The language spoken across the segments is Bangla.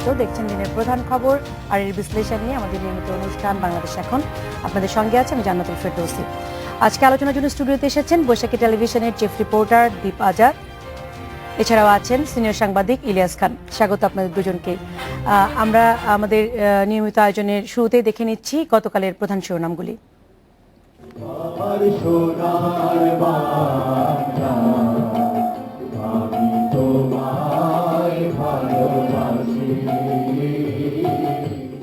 স্বাগত। দেখছেন দিনের প্রধান খবর আর এর বিশ্লেষণ নিয়ে আমাদের নিয়মিত অনুষ্ঠান বাংলাদেশ এখন। আপনাদের সঙ্গে আছে আমি জান্নাতুল ফেরদৌসী। আজকে আলোচনার জন্য স্টুডিওতে এসেছেন বৈশাখী টেলিভিশনের চিফ রিপোর্টার দীপ আজাদ, এছাড়াও আছেন সিনিয়র সাংবাদিক ইলিয়াস খান। স্বাগত আপনাদের দুজনকে। আমরা আমাদের নিয়মিত আয়োজনের শুরুতেই দেখে নিচ্ছি গতকালের প্রধান শিরোনামগুলি।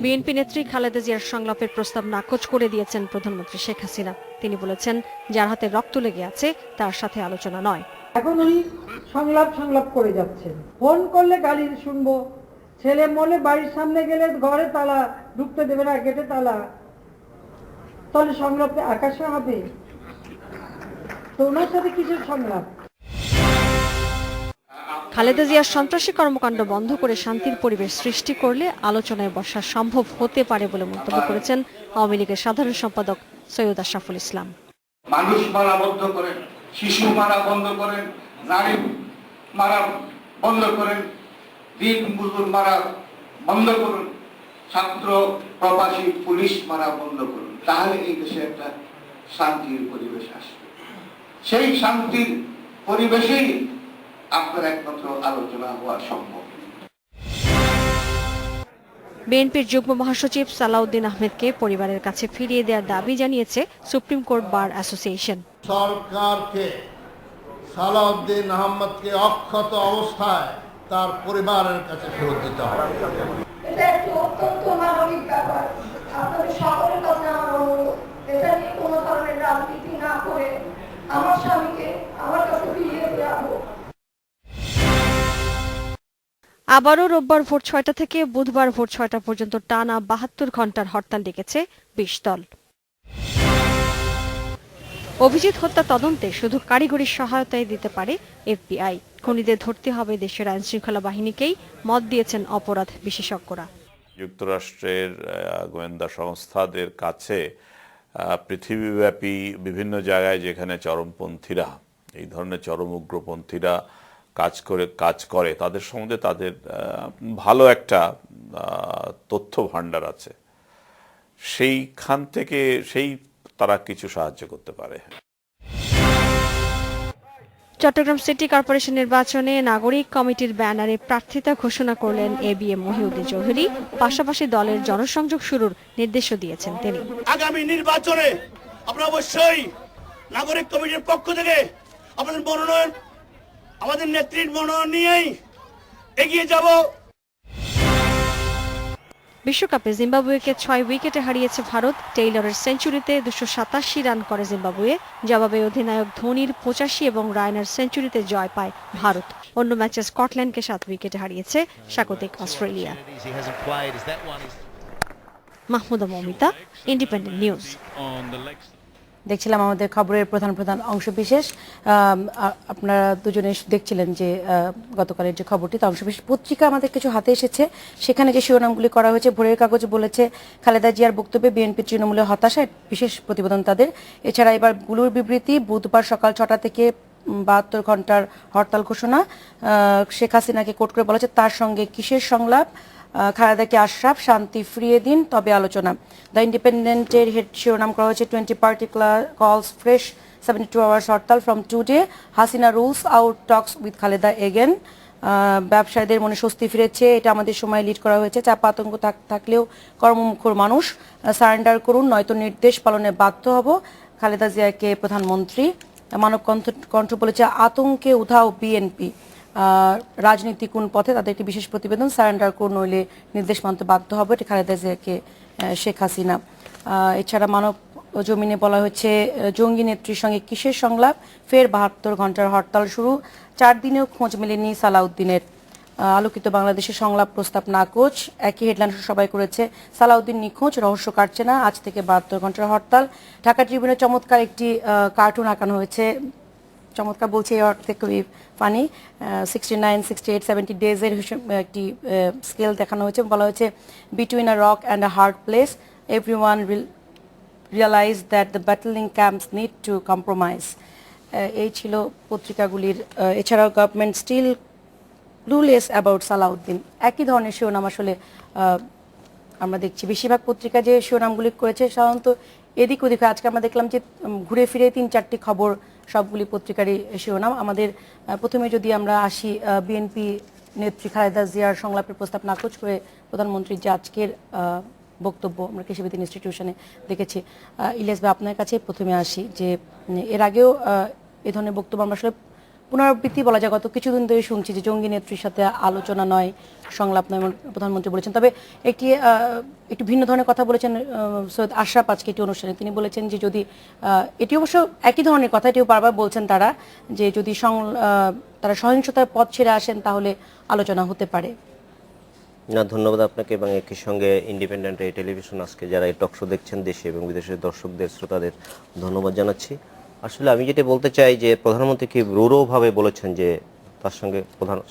বিএনপি নেত্রী খালেদা জিয়ার সংলাপের প্রস্তাব নাকচ করে দিয়েছেন প্রধানমন্ত্রী শেখ হাসিনা। তিনি বলেছেন, যার হাতে রক্ত লেগে আছে তার সাথে আলোচনা নয়। এখন উনি সংলাপ করে যাচ্ছেন। ফোন করলে গালি শুনবো, ছেলে মলে বাড়ির সামনে গেলে ঘরে তালা, ঢুকতে দেবে না, গেটে তালা, তাহলে সংলাপে আকাশে হবে। তো ওনার সাথে কিসের সংলাপ? খালেদা জিয়ার সন্ত্রাসী কর্মকাণ্ড বন্ধ করে শান্তির পরিবেশ সৃষ্টি করলে আলোচনায় বসা সম্ভব হতে পারে বলে মন্তব্য করেছেন আওয়ামী লীগের সাধারণ সম্পাদক সৈয়দ আশরাফুল ইসলাম। মানুষ মারা বন্ধ করেন, শিশু মারা বন্ধ করেন, নারী মারা বন্ধ করেন, দিন মজুর মারা বন্ধ করুন, ছাত্র প্রবাসী পুলিশ মারা বন্ধ করুন, তাহলে এই দেশে একটা শান্তির পরিবেশ আসবে। সেই শান্তির পরিবেশেই আপনার একমাত্র আলোচনা হওয়া সম্ভব। বিএনপির যুগ্ম মহাসচিব সালাউদ্দিন আহমেদকে পরিবারের কাছে ফিরিয়ে দেওয়ার দাবি জানিয়েছে সুপ্রিম কোর্ট বার অ্যাসোসিয়েশন। সরকারকে সালাউদ্দিন আহমেদকে অক্ষত অবস্থায় তার পরিবারের কাছে ফেরত দিতে হবে। এটা একটি অত্যন্ত মানবিক ব্যাপার। আপনাদের সকলের কাছে আমার অনুরোধ, এটা নিয়ে কোনো ধরনের রাজনীতি না করে আমার স্বামীকে আমার কাছে ফিরিয়ে দেওয়া হোক। আবারও রোববার ভোর ৬টা থেকে বুধবার ভোর ৬টা পর্যন্ত টানা ৭২ ঘন্টার হরতাল ডেকেছে ২০ দল। অভিজিৎ হত্যা তদন্তে শুধু কারিগরি সহায়তাই দিতে পারে এফবিআই। খুনিদের ধরতে হবে দেশের আইন শৃঙ্খলা বাহিনীকেই মত দিয়েছেন অপরাধ বিশেষজ্ঞরা। যুক্তরাষ্ট্রের গোয়েন্দা সংস্থাদের কাছে পৃথিবীব্যাপী বিভিন্ন জায়গায় যেখানে চরমপন্থীরা, এই ধরনের চরম উগ্রপন্থীরা কাজ করে তাদের সম্বন্ধে তাদের ভালো একটা তথ্য ভাণ্ডার আছে, সেইখান থেকে তারা কিছু সাহায্য করতে পারে। চট্টগ্রাম সিটি কর্পোরেশন নির্বাচনে নাগরিক কমিটির ব্যানারে প্রার্থিতা ঘোষণা করলেন এবিএম মহিউদ্দিন চৌধুরী। পাশাপাশি দলের জনসংযোগ শুরুর নির্দেশও দিয়েছেন তিনি। আগামী নির্বাচনে আমরা অবশ্যই নাগরিক কমিটির পক্ষ থেকে আপনাদের মনোনয়ন, আমাদের নেত্রীর মনোনয়ন নিয়েই এগিয়ে যাব। বিশ্বকাপে জিম্বাবুয়েকে ৬ উইকেটে হারিয়েছে ভারত। টেইলরের সেঞ্চুরিতে ২৮৭ রান করে জিম্বাবুয়ে। জবাবে অধিনায়ক ধোনির ৮৫ এবং রায়নার সেঞ্চুরিতে জয় পায় ভারত। অন্য ম্যাচে স্কটল্যান্ডকে ৭ উইকেটে হারিয়েছে স্বাগতিক Australia. Mahmuda Momita, independent news. দেখছিলাম আমাদের খবরের প্রধান অংশ বিশেষ। আপনারা দুজনে দেখছিলেন যে গতকালের যে খবরটি, তার অংশ বিশেষ পত্রিকা আমাদের কিছু হাতে এসেছে। সেখানে যে শিরোনামগুলি করা হয়েছে, ভোরের কাগজ বলেছে খালেদা জিয়ার বক্তব্যে বিএনপি তৃণমূলের হতাশা, বিশেষ প্রতিবেদন তাদের। এছাড়া এবার বুলুর বিবৃতি, বুধবার সকাল ৬টা থেকে ৭২ ঘন্টার হরতাল ঘোষণা। শেখ হাসিনাকে কোর্ট করে বলা হচ্ছে তার সঙ্গে কিসের সংলাপ, খালেদাকে আশরাফ শান্তি ফিরিয়ে দিন তবে আলোচনা। দ্য ইন্ডিপেন্ডেন্টের হেড শিরোনাম করা হয়েছে 20 পার্টি কলস fresh 72 hours hartal from today, Hasina rules out Tux with Khaleda again. ব্যবসায়ীদের মনে স্বস্তি ফিরেছে, এটা আমাদের সময় লিড করা হয়েছে। চাপ আতঙ্ক থাকলেও কর্মমুখর মানুষ, সারেন্ডার করুন নয়তো নির্দেশ পালনে বাধ্য হব, খালেদা জিয়াকে প্রধানমন্ত্রী। মানব কণ্ঠ বলেছে আতঙ্কে উধাও বিএনপি, রাজনীতি কোন পথে, তাদের একটি বিশেষ প্রতিবেদন। সারেন্ডার করুন নইলে নির্দেশ মানতে বাধ্য হবে, এটি খালেদা জিয়াকে শেখ হাসিনা। এছাড়া মানব জমিনে বলা হয়েছে জঙ্গি নেত্রীর সঙ্গে কিসের সংলাপ, ফের ৭২ ঘন্টার হরতাল শুরু, ৪ দিনেও খোঁজ মেলেনি সালাউদ্দিনের। আলোকিত বাংলাদেশের সংলাপ প্রস্তাব নাকচ, একই হেডলাইন সবাই করেছে সালাউদ্দিন নিখোঁজ, রহস্য কাটছে না, আজ থেকে ৭২ ঘন্টার হরতাল। ঢাকা ট্রিবিউনে চমৎকার একটি কার্টুন আঁকানো হয়েছে, চমৎকার বলছে এই অর্থে খুবই ফানি। 69, 68, 70 ডেজের একটি স্কেল দেখানো হয়েছে। বলা হয়েছে between a rock and a hard place everyone will realise that the battling camps need to compromise. এই ছিল পত্রিকাগুলির। এছাড়াও government still clueless about Salahuddin, একই ধরনের শিরোনাম আসলে আমরা দেখছি বেশিরভাগ পত্রিকা যে শিরোনামগুলি করেছে সাধারণত এদিক ওদিক হয়। আজকে আমরা দেখলাম যে ঘুরে ফিরে 3-4টি খবর সবগুলি পত্রিকারই শিরোনাম। আমাদের প্রথমে যদি আমরা আসি, বিএনপি নেত্রী খালেদা জিয়ার সংলাপের প্রস্তাব নাকচ করে প্রধানমন্ত্রীর যে আজকের বক্তব্য আমরা কৃষিবিদ ইনস্টিটিউশনে দেখেছি। ইলিয়াস ভাই, আপনার কাছে প্রথমে আসি যে এর আগেও এ ধরনের বক্তব্য আমরা আসলে পুনরাবৃত্তি বলা যায়, গত কিছুদিন ধরে শুনছি যে জঙ্গি নেত্রীর সাথে আলোচনা নয়, সংলাপ নয়, প্রধানমন্ত্রী বলেছেন। তবে একটু ভিন্ন ধরনের কথা বলেছেন সৈয়দ আশরাফ আজকে একটি অনুষ্ঠানে। তিনি বলেছেন যে যদি এটি অবশ্য একই ধরনের কথা, এটিও বারবার বলছেন তারা, যে যদি তারা সহিংসতার পথ ছেড়ে আসেন তাহলে আলোচনা হতে পারে। না, ধন্যবাদ আপনাকে এবং একই সঙ্গে ইন্ডিপেন্ডেন্ট এই টেলিভিশন আজকে যারা এই টক শো দেখছেন, দেশে এবং বিদেশের দর্শকদের, শ্রোতাদের ধন্যবাদ জানাচ্ছি। আসলে আমি যেটা বলতে চাই যে প্রধানমন্ত্রী কি রূঢ়ভাবে বলেছেন যে তার সঙ্গে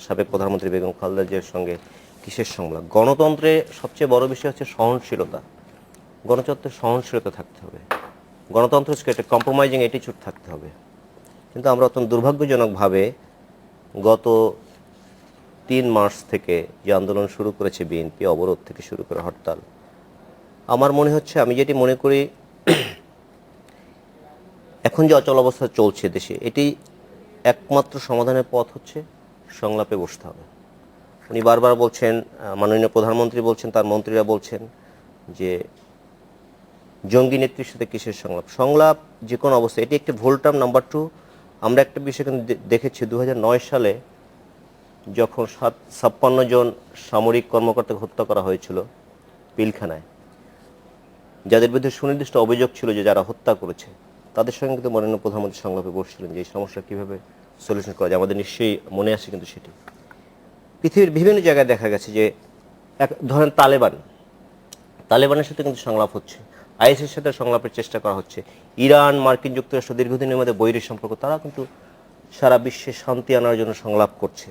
সাবেক প্রধানমন্ত্রী বেগম খালেদা জিয়ার সঙ্গে কিসের সংলাপ। গণতন্ত্রে সবচেয়ে বড় বিষয় হচ্ছে সহনশীলতা। গণতন্ত্রে সহনশীলতা থাকতে হবে, গণতন্ত্রের একটা কম্প্রোমাইজিং অ্যাটিচিউড থাকতে হবে। কিন্তু আমরা অত্যন্ত দুর্ভাগ্যজনকভাবে গত 3 মার্চ থেকে যে আন্দোলন শুরু করেছে বিএনপি, অবরোধ থেকে শুরু করে হরতাল, আমার মনে হচ্ছে, আমি যেটি মনে করি এখন যে অচল অবস্থা চলছে দেশে, এটি একমাত্র সমাধানের পথ হচ্ছে সংলাপে বসতে হবে। উনি বারবার বলছেন, মাননীয় প্রধানমন্ত্রী বলছেন, তার মন্ত্রীরা বলছেন যে জঙ্গি নেত্রীর সাথে কিসের সংলাপ। সংলাপ যে কোনো অবস্থা, এটি একটি ভুল টার্ম। নাম্বার 2, আমরা একটা বিষয় কিন্তু দেখেছি 2009 সালে যখন 56 জন সামরিক কর্মকর্তাকে হত্যা করা হয়েছিল পিলখানায়, যাদের বিরুদ্ধে সুনির্দিষ্ট অভিযোগ ছিল যে যারা হত্যা করেছে, তাদের সঙ্গে কিন্তু মাননীয় প্রধানমন্ত্রী সংলাপে বসছিলেন যে এই সমস্যা কীভাবে সলিউশন করা যায়। আমাদের নিশ্চয়ই মনে আসে কিন্তু সেটি পৃথিবীর বিভিন্ন জায়গায় দেখা গেছে যে ধরেন তালেবানের সাথে কিন্তু সংলাপ হচ্ছে, আইএসের সাথে সংলাপের চেষ্টা করা হচ্ছে, ইরান, মার্কিন যুক্তরাষ্ট্র দীর্ঘদিনের মধ্যে বৈরী সম্পর্ক, তারা কিন্তু সারা বিশ্বে শান্তি আনার জন্য সংলাপ করছে।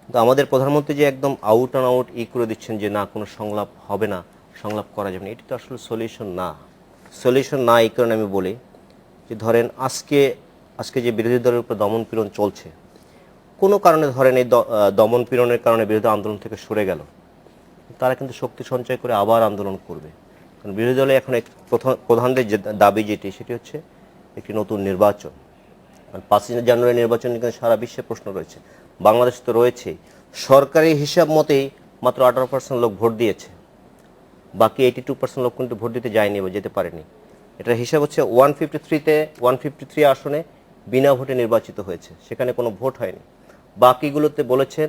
কিন্তু আমাদের প্রধানমন্ত্রী যে একদম আউট অ্যান্ড আউট করে দিচ্ছেন যে না, কোনো সংলাপ হবে না, সংলাপ করা যাবে না, এটি তো আসলে সলিউশন না। এই কারণে আমি বলি যে ধরেন আজকে যে বিরোধী দলের উপর দমন পীড়ন চলছে, কোনো কারণে ধরেন এই দমন পীড়নের কারণে বিরোধী আন্দোলন থেকে সরে গেল, তারা কিন্তু শক্তি সঞ্চয় করে আবার আন্দোলন করবে। কারণ বিরোধী দলে এখন প্রধানদের যে দাবি সেটি হচ্ছে একটি নতুন নির্বাচন। 5 জানুয়ারি নির্বাচন কিন্তু সারা বিশ্বে প্রশ্ন রয়েছে, বাংলাদেশ তো রয়েছে। সরকারি হিসাব মতেই মাত্র 18% লোক ভোট দিয়েছে, বাকি 82% লোক কিন্তু ভোট দিতে যায়নি বা যেতে পারেনি। এটার হিসাব হচ্ছে 153 আসনে বিনা ভোটে নির্বাচিত হয়েছে, সেখানে কোনো ভোট হয়নি। বাকিগুলোতে বলেছেন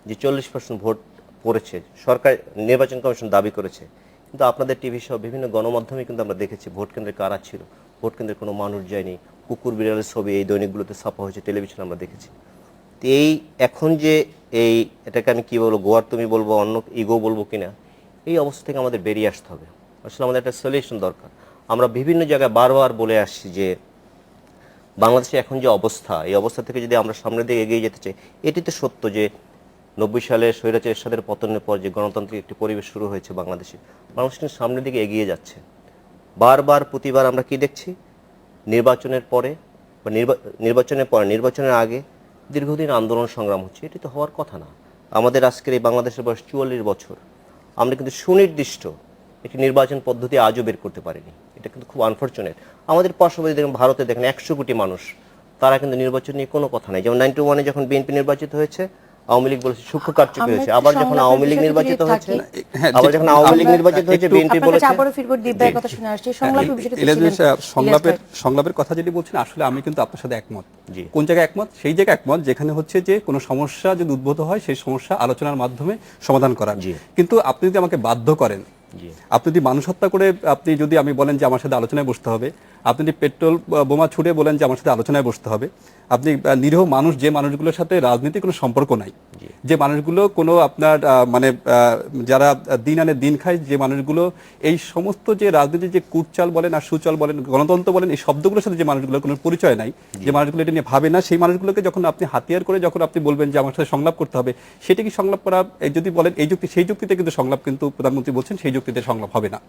যে 40% ভোট পড়েছে, সরকার নির্বাচন কমিশন দাবি করেছে। কিন্তু আপনাদের টিভি সহ বিভিন্ন গণমাধ্যমে কিন্তু আমরা দেখেছি ভোট কেন্দ্রে কারা ছিল, ভোট কেন্দ্রে কোনো মানুষ যায়নি, কুকুর বিড়ালের ছবি এই দৈনিকগুলোতে ছাপা হয়েছে, টেলিভিশনে আমরা দেখেছি। তো এখন যে এটাকে আমি কি বলবো, গোয়ার তুমি বলবো, অন্য ইগো বলবো কিনা, এই অবস্থা থেকে আমাদের বেরিয়ে আসতে হবে। আসলে আমাদের একটা সলিউশন দরকার। আমরা বিভিন্ন জায়গায় বারবার বলে আসছি যে বাংলাদেশে এখন যে অবস্থা, এই অবস্থা থেকে যদি আমরা সামনের দিকে এগিয়ে যেতে চাই, এটি তো সত্য যে 90 সালে স্বৈরাচার এরশাদের পতনের পর যে গণতান্ত্রিক একটি পরিবেশ শুরু হয়েছে বাংলাদেশে, বাংলাদেশ কিন্তু সামনের দিকে এগিয়ে যাচ্ছে। প্রতিবার আমরা কি দেখছি, নির্বাচনের পরে বা নির্বাচনের আগে দীর্ঘদিন আন্দোলন সংগ্রাম হচ্ছে। এটি তো হওয়ার কথা না। আমাদের আজকের এই বাংলাদেশের বয়স 44 বছর, আমরা কিন্তু সুনির্দিষ্ট একটি নির্বাচন পদ্ধতি আজও বের করতে পারিনি। এটা কিন্তু খুব আনফরচুনেট। আমাদের পার্শ্ববর্তী দেখেন, ভারতে দেখেন 100 কোটি মানুষ, তারা কিন্তু নির্বাচন নিয়ে কোনো কথা নাই। যেমন 91-এ যখন বিএনপি নির্বাচিত হয়েছে, আওয়ামী লীগ বলেছে সূক্ষ্ম কারচুপি হয়েছে। আবার যখন আওয়ামী লীগ নির্বাচিত হয়েছে, বিএনপি বলেছে। সংলাপের কথা যদি বলছেন, আসলে আমি কিন্তু আপনার সাথে একমত। কোন জায়গায় একমত? সেই জায়গায় একমত যেখানে হচ্ছে যে কোনো সমস্যা যদি উদ্ভূত হয়, সেই সমস্যা আলোচনার মাধ্যমে সমাধান করার। কিন্তু আপনি যদি আমাকে বাধ্য করেন, আপনি যদি মানুষ হত্যা করে যদি আমি বলেন যে আমার সাথে আলোচনায় বসতে হবে, আপনি যদি পেট্রোল বোমা ছুড়ে বলেন যে আমার সাথে আলোচনায় বসতে হবে, আপনি নিরীহ মানুষ, যে মানুষগুলোর সাথে রাজনীতির কোনো সম্পর্ক নাই, যে মানুষগুলো কোনো আপনার যারা দিন আনে দিন খায়, যে মানুষগুলো এই সমস্ত যে রাজনীতির যে কুটচাল বলেন আর সুচল বলেন, গণতন্ত্র বলেন, এই শব্দগুলোর সাথে যে মানুষগুলোর কোনো পরিচয় নাই, যে মানুষগুলো এটা নিয়ে ভাবে না, সেই মানুষগুলোকে যখন আপনি হাতিয়ার করে যখন আপনি বলবেন যে আমার সাথে সংলাপ করতে হবে, সেটা কি সংলাপ করা? যদি বলেন এই যুক্তি, সেই যুক্তিতে কিন্তু সংলাপ, কিন্তু প্রধানমন্ত্রী বলছেন সেই যুক্তিতে সংলাপ হবে না।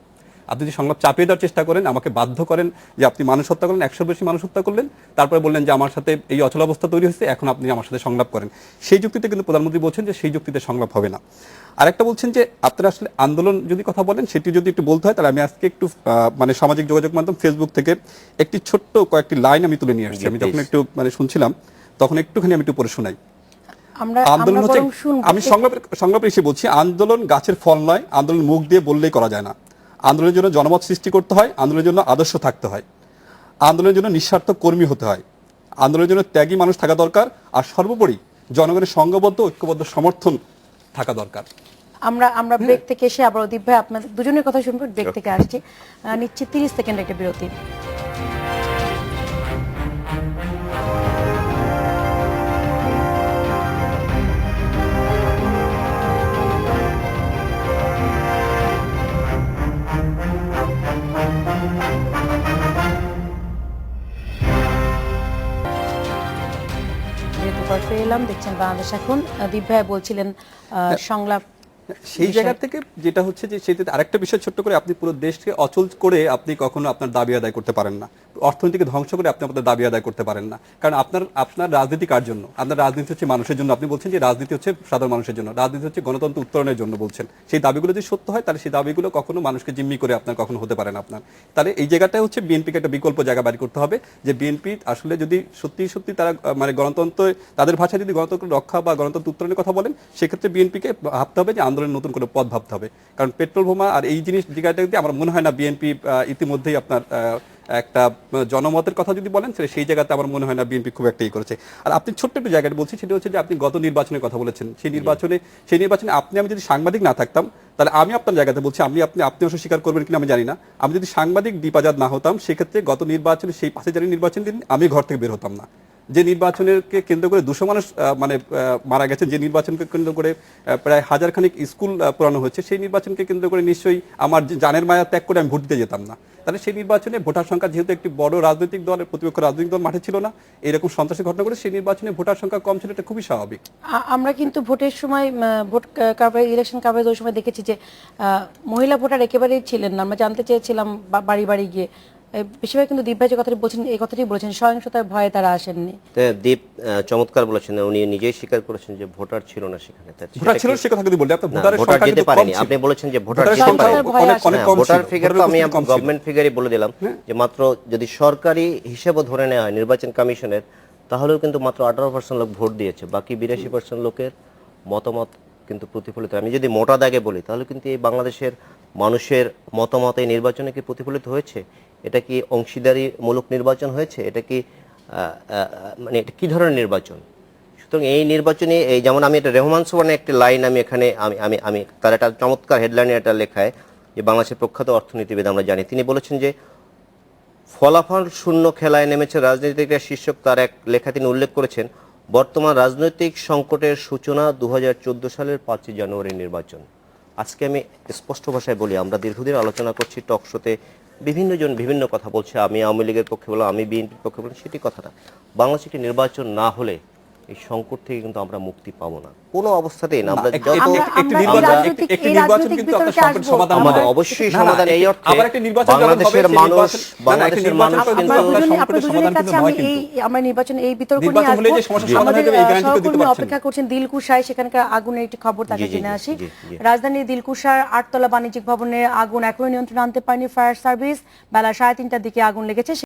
আপনি যে সংলাপ চাপিয়ে দেওয়ার চেষ্টা করেন, আমাকে বাধ্য করেন যে আপনি মানুষ হত্যা করলেন, 100 বেশি মানুষ হত্যা করলেন, তারপরে বললেন যে আমার সাথে এই অচলাবস্থা তৈরি হয়েছে, এখন আপনি আমার সাথে সংলাপ করেন। সেই যুক্তিতে কিন্তু প্রধানমন্ত্রী বলছেন যে সেই যুক্তিতে সংলাপ হবে না। আরেকটা বলছেন যে আপনারা আসলে আন্দোলন যদি কথা বলেন সেটি যদি একটু বলতে হয়, তাহলে আমি আজকে একটু মানে সামাজিক যোগাযোগ মাধ্যম ফেসবুক থেকে একটি ছোট্ট কয়েকটি লাইন আমি তুলে নিয়ে আসছি। আমি যখন একটু মানে শুনছিলাম তখন একটুখানি আমি একটু পড়ে শোনাই। আন্দোলন হচ্ছে, আমি সংলাপে এসে বলছি, আন্দোলন গাছের ফল নয়, আন্দোলন মুখ দিয়ে বললেই করা যায় না। আন্দোলনের জন্য জনমত সৃষ্টি করতে হয়, আন্দোলনের জন্য আদর্শ থাকতে হয়, আন্দোলনের জন্য নিঃস্বার্থ কর্মী হতে হয়, আন্দোলনের জন্য ত্যাগী মানুষ থাকা দরকার, আর সর্বোপরি জনগণের সংঘবদ্ধ ঐক্যবদ্ধ সমর্থন থাকা দরকার। আমরা ব্রেক থেকে এসে আবার অদীপ ভাই আপনাদের দুজনের কথা শুনবো। ব্রেক থেকে আসছি, নিচ্ছি 30 সেকেন্ড একটা বিরতি। ফিরে এলাম, দেখছেন বাংলাদেশ এখন। দীপ ভাই বলছিলেন সংলাপ, সেই জায়গা থেকে যেটা হচ্ছে যে সেটাতে আরেকটা বিষয় ছোট্ট করে, আপনি পুরো দেশকে অচল করে আপনি কখনো আপনার দাবি আদায় করতে পারেন না, অর্থনীতিকে ধ্বংস করে আপনি আপনার দাবি আদায় করতে পারেন না। কারণ আপনার রাজনীতি কার জন্য? আপনার রাজনীতি হচ্ছে মানুষের জন্য। আপনি বলছেন যে রাজনীতি হচ্ছে সাধারণ মানুষের জন্য, রাজনীতি হচ্ছে গণতন্ত্র উত্তরণের জন্য বলছেন। সেই দাবিগুলো যদি সত্য হয় তাহলে সেই দাবিগুলো কখনো মানুষকে জিম্মি করে আপনার কখনো হতে পারে না আপনার। তাহলে এই জায়গাটা হচ্ছে বিএনপিকে একটা বিকল্প জায়গা বাড়ি করতে হবে, যে বিএনপি আসলে যদি সত্যি তারা মানে গণতন্ত্র, তাদের ভাষায় যদি গণতন্ত্র রক্ষা বা গণতন্ত্র উত্তরণের কথা বলেন, সেক্ষেত্রে বিএনপিকে ভাবতে হবে যে আন্দোলনের নতুন করে পথ ভাবতে হবে। কারণ পেট্রোল বোমা আর এই জিনিস জায়গাটা দিয়ে আমার মনে হয় না বিএনপি ইতিমধ্যেই আপনার একটা জনমতের কথা যদি বলেন সেই জায়গাতে আমার মনে হয় না বিএনপি খুব একটা করেছে। আর আপনি ছোট্ট একটু জায়গাটা বলছি, সেটা হচ্ছে যে আপনি গত নির্বাচনের কথা বলেছেন, সেই নির্বাচনে আমি যদি সাংবাদিক না থাকতাম, তাহলে আমি আপনার জায়গাতে বলছি, আপনি অবশ্য স্বীকার করবেন কিনা আমি জানি না, আমি যদি সাংবাদিক দীপাজাত না হতাম, সেক্ষেত্রে গত নির্বাচনে সেই 5 জানুয়ারি নির্বাচন দিন আমি ঘর থেকে বের হতাম না। যে নির্বাচনকে কেন্দ্র করে 200 মানুষ মানে মারা গেছেন, যে নির্বাচনকে কেন্দ্র করে প্রায় 1000 খানিক স্কুল পোড়ানো হচ্ছে, সেই নির্বাচনকে কেন্দ্র করে নিশ্চয়ই আমার জানের মায়া ত্যাগ করে আমি ভোট দিতে যেতাম না। তাহলে সেই নির্বাচনে ভোটার সংখ্যা, যেহেতু একটি বড় রাজনৈতিক দলের প্রতিপক্ষ রাজনৈতিক দল মাঠে ছিল না, এরকম সন্ত্রাসী ঘটনা করে সেই নির্বাচনে ভোটার সংখ্যা কম ছিল, এটা খুবই স্বাভাবিক। আমরা কিন্তু ভোটের সময় ভোট কারবারি, ইলেকশন কারবারি ওই সময় দেখেছি যে মহিলা ভোটার একেবারেই ছিলেন না। আমরা জানতে চেয়েছিলাম বাড়ি বাড়ি গিয়ে, বেশিরভাগ কিন্তু দীপ ভাই যে কথাটি বলছেন, এই কথাটি বলেছেন সহিংসতার ভয়ে তারা আসেননি। দীপ চমৎকার বলেছেন, উনি নিজেই স্বীকার করেছেন যে ভোটার ছিল না সেখানে। ভোটার ছিল সে কথা যদি বলি, আপনি ভোটারের সংখ্যা যেতে পারেনি, আপনি বলেছেন যে ভোটার যেতে পারেনি। ভোটার ফিগার তো আমি গভর্নমেন্ট ফিগারই বলে দিলাম যে মাত্র যদি সরকারি হিসেবে ধরে নেওয়া হয় নির্বাচন কমিশনের, তাহলেও কিন্তু মাত্র 18% লোক ভোট দিয়েছে, বাকি 82% লোকের মতামত কিন্তু প্রতিফলিত। আমি যদি মোটা দাগে বলি তাহলে কিন্তু এই বাংলাদেশের মানুষের মতামত এই নির্বাচনে কি প্রতিফলিত হয়েছে? এটা কি অংশীদারিমূলক নির্বাচন হয়েছে? এটা কি মানে এটা কি ধরনের নির্বাচন? সুতরাং এই নির্বাচনে এই যেমন আমি এটা রেহমান সোবহানের একটি লাইন আমি এখানে আমি তার একটা চমৎকার হেডলাইনে একটা লেখায়, যে বাংলাদেশের প্রখ্যাত অর্থনীতিবিদ আমরা জানি, তিনি বলেছেন যে ফলাফল শূন্য খেলায় নেমেছে রাজনীতিকরা শীর্ষক তার এক লেখা তিনি উল্লেখ করেছেন, বর্তমান রাজনৈতিক সংকটের সূচনা 2014 সালের 5 জানুয়ারি নির্বাচন। আজকে আমি স্পষ্ট ভাষায় বলি, আমরা দীর্ঘদিন আলোচনা করছি, টক শোতে বিভিন্ন জন বিভিন্ন কথা বলছে, আমি আওয়ামী লীগের পক্ষে বললাম, আমি বিএনপির পক্ষে বললাম, সেটি কথাটা বাংলাদেশে একটি নির্বাচন না হলে এই সংকট থেকে কিন্তু আমরা মুক্তি পাবো না কোনো অবস্থাতেই না। আমরা অবশ্যই সমাধান এই অর্থে বাংলাদেশের মানুষ আমরা নির্বাচন এই বিতর্ক নিয়ে আমাদের সহকর্মী অপেক্ষা করছেন দিলকুশায়, সেখানকার আগুনের একটি খবর তাকে জেনে আসি। রাজধানীর দিলকুশার 8 তলা বাণিজ্যিক ভবনে আগুন এখনো নিয়ন্ত্রণে আনতে পারেনি ফায়ার সার্ভিস। বেলা 3:30টার দিকে আগুন লেগেছে।